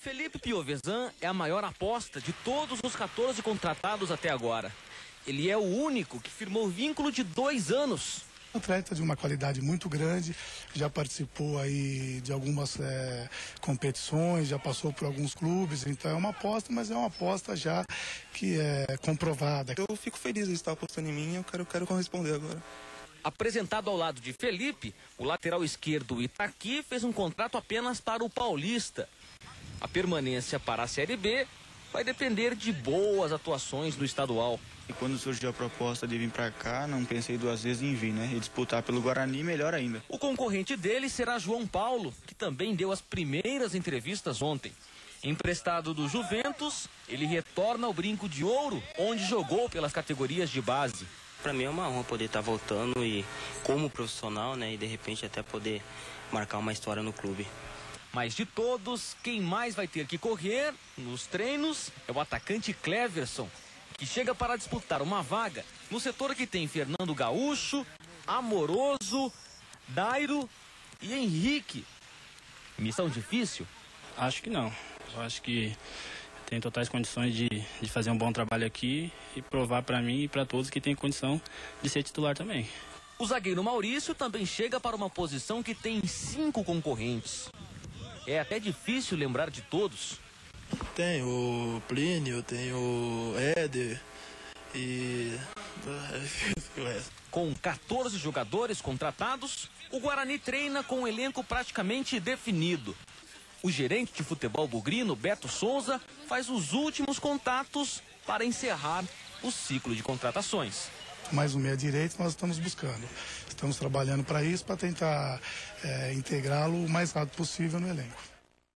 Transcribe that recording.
Felipe Piovesan é a maior aposta de todos os 14 contratados até agora. Ele é o único que firmou vínculo de 2 anos. Atleta de uma qualidade muito grande, já participou aí de algumas competições, já passou por alguns clubes, então é uma aposta, mas é uma aposta já que é comprovada. Eu fico feliz de estar apostando em mim, eu quero corresponder agora. Apresentado ao lado de Felipe, o lateral esquerdo Itaqui fez um contrato apenas para o Paulista. A permanência para a Série B vai depender de boas atuações no estadual. E quando surgiu a proposta de vir para cá, não pensei 2 vezes em vir, né? E disputar pelo Guarani, melhor ainda. O concorrente dele será João Paulo, que também deu as primeiras entrevistas ontem. Emprestado do Juventus, ele retorna ao Brinco de Ouro, onde jogou pelas categorias de base. Para mim é uma honra poder estar voltando e como profissional, né? E de repente até poder marcar uma história no clube. Mas de todos, quem mais vai ter que correr nos treinos é o atacante Cleverson, que chega para disputar uma vaga no setor que tem Fernando Gaúcho, Amoroso, Dairo e Henrique. Missão difícil? Acho que não. Eu acho que tem totais condições de fazer um bom trabalho aqui e provar para mim e para todos que tem condição de ser titular também. O zagueiro Maurício também chega para uma posição que tem 5 concorrentes. É até difícil lembrar de todos. Tem o Plínio, tem o Éder e... Com 14 jogadores contratados, o Guarani treina com um elenco praticamente definido. O gerente de futebol bugrino, Beto Souza, faz os últimos contatos para encerrar o ciclo de contratações. Mais um meia-direito nós estamos buscando. Estamos trabalhando para isso, para tentar integrá-lo o mais rápido possível no elenco.